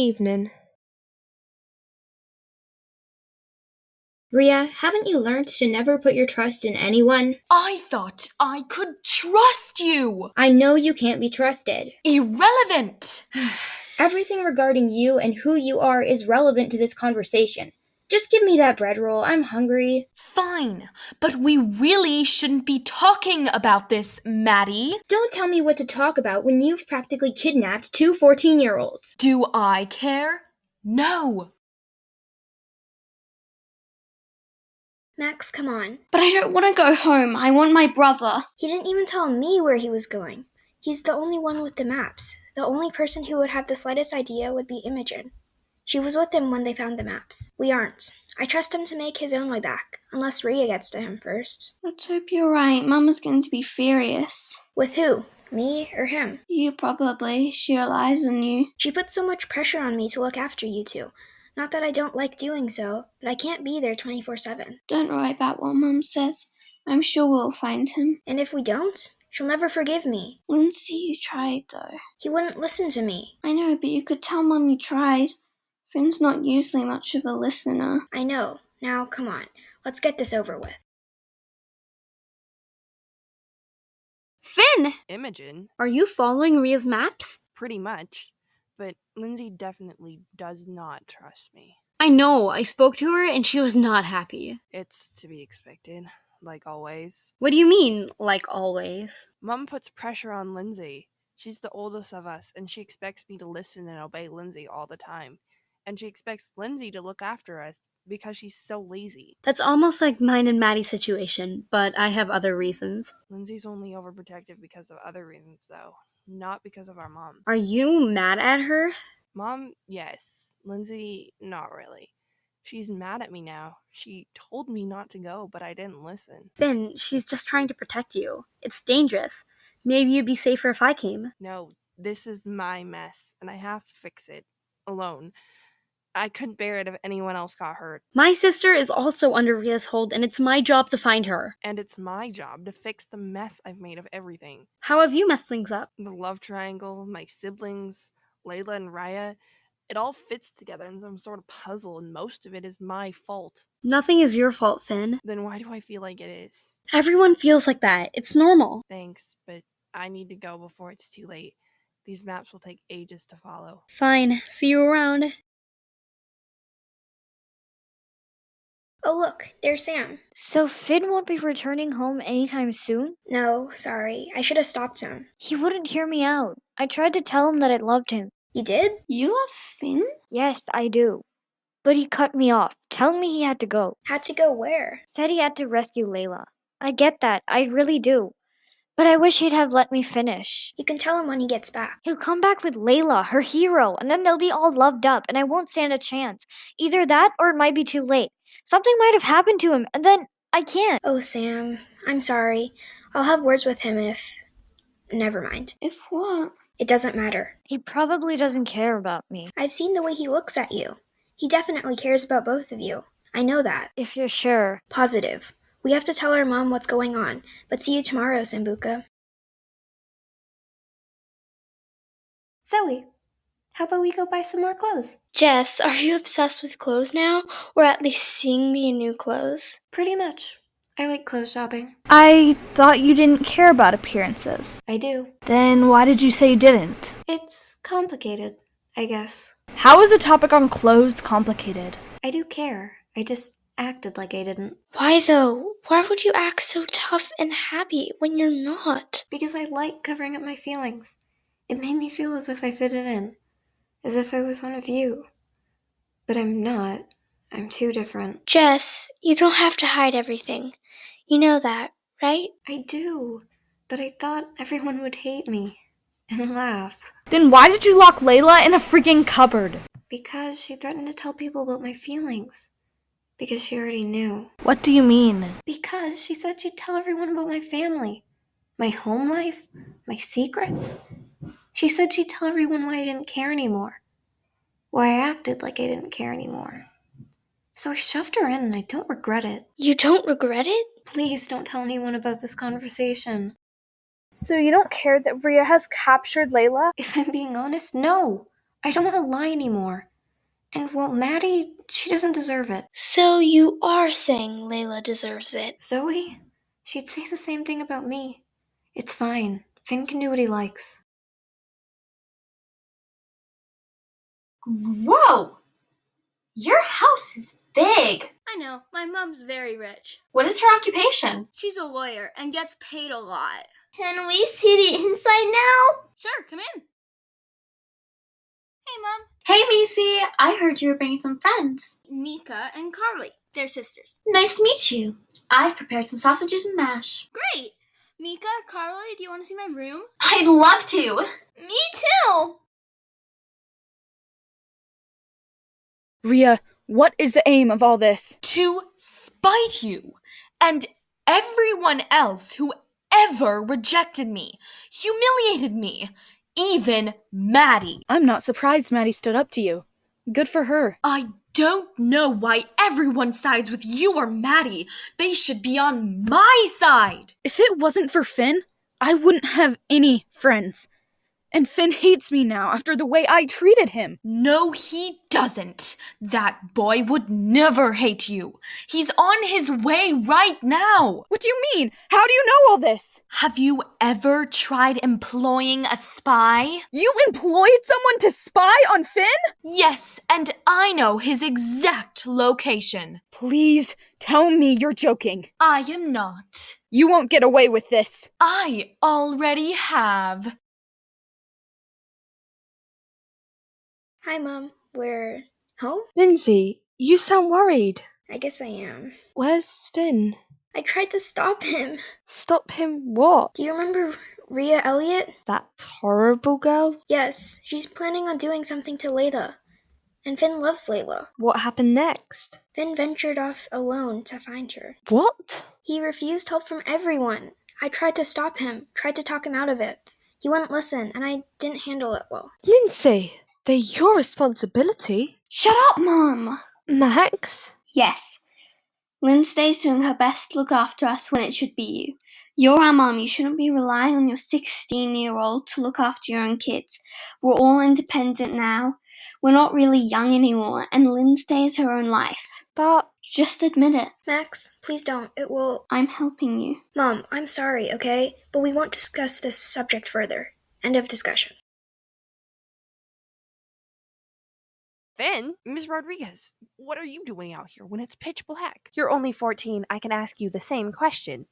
evening. Rhea, haven't you learned to never put your trust in anyone? I thought I could trust you! I know you can't be trusted. Irrelevant! Everything regarding you and who you are is relevant to this conversation. Just give me that bread roll. I'm hungry. Fine, but we really shouldn't be talking about this, Maddie. Don't tell me what to talk about when you've practically kidnapped two 14-year-olds. Do I care? No. Max, come on. But I don't want to go home. I want my brother. He didn't even tell me where he was going. He's the only one with the maps. The only person who would have the slightest idea would be Imogen. She was with him when they found the maps. We aren't. I trust him to make his own way back, unless Rhea gets to him first. Let's hope you're right. Mama's going to be furious. With who? Me or him? You probably. She relies on you. She puts so much pressure on me to look after you two. Not that I don't like doing so, but I can't be there 24/7. Don't worry about what Mum says. I'm sure we'll find him. And if we don't, she'll never forgive me. Lindsay, you tried, though. He wouldn't listen to me. I know, but you could tell Mum you tried. Finn's not usually much of a listener. I know. Now, come on. Let's get this over with. Finn! Imogen? Are you following Rhea's maps? Pretty much. But Lindsay definitely does not trust me. I know, I spoke to her and she was not happy. It's to be expected, like always. What do you mean, like always? Mom puts pressure on Lindsay. She's the oldest of us, and she expects me to listen and obey Lindsay all the time. And she expects Lindsay to look after us because she's so lazy. That's almost like mine and Maddie's situation, but I have other reasons. Lindsay's only overprotective because of other reasons, though. Not because of our mom. Are you mad at her? Mom, yes. Lindsay, not really. She's mad at me now. She told me not to go, but I didn't listen. Finn, she's just trying to protect you. It's dangerous. Maybe you'd be safer if I came. No, this is my mess, and I have to fix it. Alone. I couldn't bear it if anyone else got hurt. My sister is also under Rhea's hold, and it's my job to find her. And it's my job to fix the mess I've made of everything. How have you messed things up? The love triangle, my siblings, Layla and Raya. It all fits together in some sort of puzzle, and most of it is my fault. Nothing is your fault, Finn. Then why do I feel like it is? Everyone feels like that. It's normal. Thanks, but I need to go before it's too late. These maps will take ages to follow. Fine. See you around. Oh look, there's Sam. So Finn won't be returning home anytime soon? No, sorry. I should have stopped him. He wouldn't hear me out. I tried to tell him that I loved him. You did? You love Finn? Yes, I do. But he cut me off, telling me he had to go. Had to go where? Said he had to rescue Layla. I get that, I really do. But I wish he'd have let me finish. You can tell him when he gets back. He'll come back with Layla, her hero, and then they'll be all loved up, and I won't stand a chance. Either that, or it might be too late. Something might have happened to him, and then I can't. Oh, Sam, I'm sorry. I'll have words with him if... Never mind. If what? It doesn't matter. He probably doesn't care about me. I've seen the way he looks at you. He definitely cares about both of you. I know that. If you're sure. Positive. We have to tell our mom what's going on, but see you tomorrow, Sambuca. Zoe, how about we go buy some more clothes? Jess, are you obsessed with clothes now? Or at least seeing me in new clothes? Pretty much. I like clothes shopping. I thought you didn't care about appearances. I do. Then why did you say you didn't? It's complicated, I guess. How is the topic on clothes complicated? I do care. I just acted like I didn't. Why though? Why would you act so tough and happy when you're not? Because I like covering up my feelings. It made me feel as if I fitted in. As if I was one of you. But I'm not. I'm too different. Jess, you don't have to hide everything. You know that, right? I do. But I thought everyone would hate me. And laugh. Then why did you lock Layla in a freaking cupboard? Because she threatened to tell people about my feelings. Because she already knew. What do you mean? Because she said she'd tell everyone about my family. My home life. My secrets. She said she'd tell everyone why I didn't care anymore. Why I acted like I didn't care anymore. So I shoved her in and I don't regret it. You don't regret it? Please don't tell anyone about this conversation. So you don't care that Rhea has captured Layla? If I'm being honest, no. I don't want to lie anymore. And, well, Maddie, she doesn't deserve it. So you are saying Layla deserves it? Zoe? She'd say the same thing about me. It's fine. Finn can do what he likes. Whoa! Your house is big. I know, my mom's very rich. What is her occupation? She's a lawyer and gets paid a lot. Can we see the inside now? Sure, come in. Hey, Mom. Hey, Macy. I heard you were bringing some friends. Mika and Carly. They're sisters. Nice to meet you. I've prepared some sausages and mash. Great! Mika, Carly, do you want to see my room? I'd love to. Me too! Rhea, what is the aim of all this? To spite you and everyone else who ever rejected me, humiliated me, even Maddie. I'm not surprised Maddie stood up to you. Good for her. I don't know why everyone sides with you or Maddie. They should be on my side. If it wasn't for Finn, I wouldn't have any friends. And Finn hates me now after the way I treated him. No, he doesn't. That boy would never hate you. He's on his way right now. What do you mean? How do you know all this? Have you ever tried employing a spy? You employed someone to spy on Finn? Yes, and I know his exact location. Please tell me you're joking. I am not. You won't get away with this. I already have. Hi, Mom. We're home? Lindsay, you sound worried. I guess I am. Where's Finn? I tried to stop him. Stop him what? Do you remember Rhea Elliott? That horrible girl? Yes, she's planning on doing something to Layla. And Finn loves Layla. What happened next? Finn ventured off alone to find her. What? He refused help from everyone. I tried to stop him, tried to talk him out of it. He wouldn't listen, and I didn't handle it well. Lindsay, they're your responsibility. Shut up, Mom! Max? Yes. Lindsay's doing her best to look after us when it should be you. You're our mom. You shouldn't be relying on your 16-year-old to look after your own kids. We're all independent now. We're not really young anymore, and Lindsay has her own life. But just admit it. Max, please don't. It will... I'm helping you. Mom, I'm sorry, okay? But we won't discuss this subject further. End of discussion. Finn, Ms. Rodriguez, what are you doing out here when it's pitch black? You're only 14. I can ask you the same question.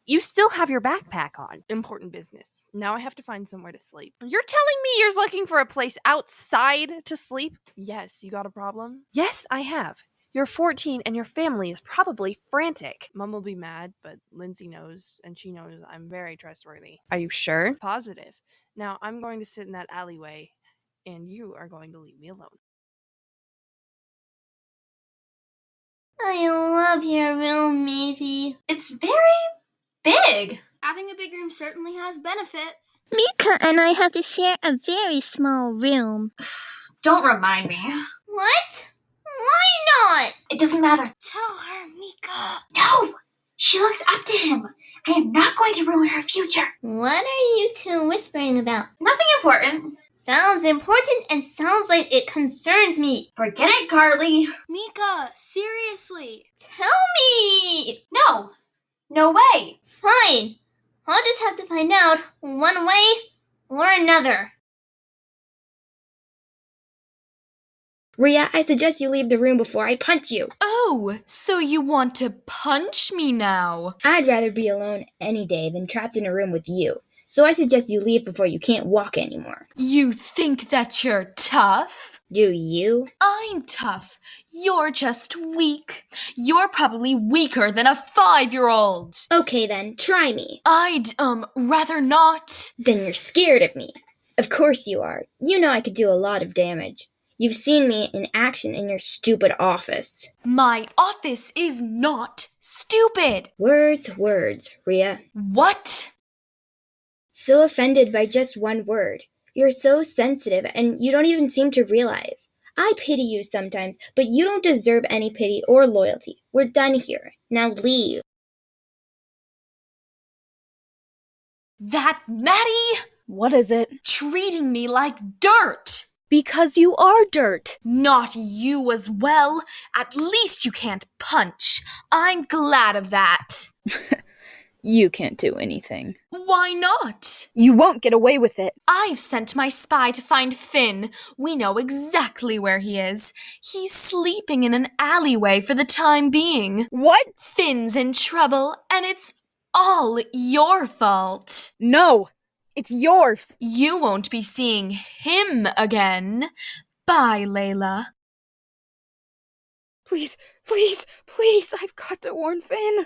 You still have your backpack on. Important business. Now I have to find somewhere to sleep. You're telling me you're looking for a place outside to sleep? Yes, you got a problem? Yes, I have. You're 14 and your family is probably frantic. Mom will be mad, but Lindsay knows, and she knows I'm very trustworthy. Are you sure? Positive. Now I'm going to sit in that alleyway, and you are going to leave me alone. I love your room, Maisie. It's very big. Having a big room certainly has benefits. Mika and I have to share a very small room. Don't remind me. What? Why not? It doesn't matter. Tell her, Mika. No! She looks up to him. I am not going to ruin her future. What are you two whispering about? Nothing important. Sounds important and sounds like it concerns me. Forget it, Carly. Mika, seriously. Tell me! No. No way. Fine. I'll just have to find out one way or another. Rhea, I suggest you leave the room before I punch you. Oh, so you want to punch me now? I'd rather be alone any day than trapped in a room with you. So I suggest you leave before you can't walk anymore. You think that you're tough? Do you? I'm tough. You're just weak. You're probably weaker than a 5-year-old. Okay then, try me. I'd, rather not. Then you're scared of me. Of course you are. You know I could do a lot of damage. You've seen me in action in your stupid office. My office is not stupid. Words, Rhea. What? So offended by just one word. You're so sensitive and you don't even seem to realize. I pity you sometimes, but you don't deserve any pity or loyalty. We're done here. Now leave. That Maddie? What is it? Treating me like dirt. Because you are dirt. Not you as well. At least you can't punch. I'm glad of that. You can't do anything. Why not? You won't get away with it. I've sent my spy to find Finn. We know exactly where he is. He's sleeping in an alleyway for the time being. What? Finn's in trouble, and it's all your fault. No, it's yours. You won't be seeing him again. Bye, Layla. Please, please, please, I've got to warn Finn.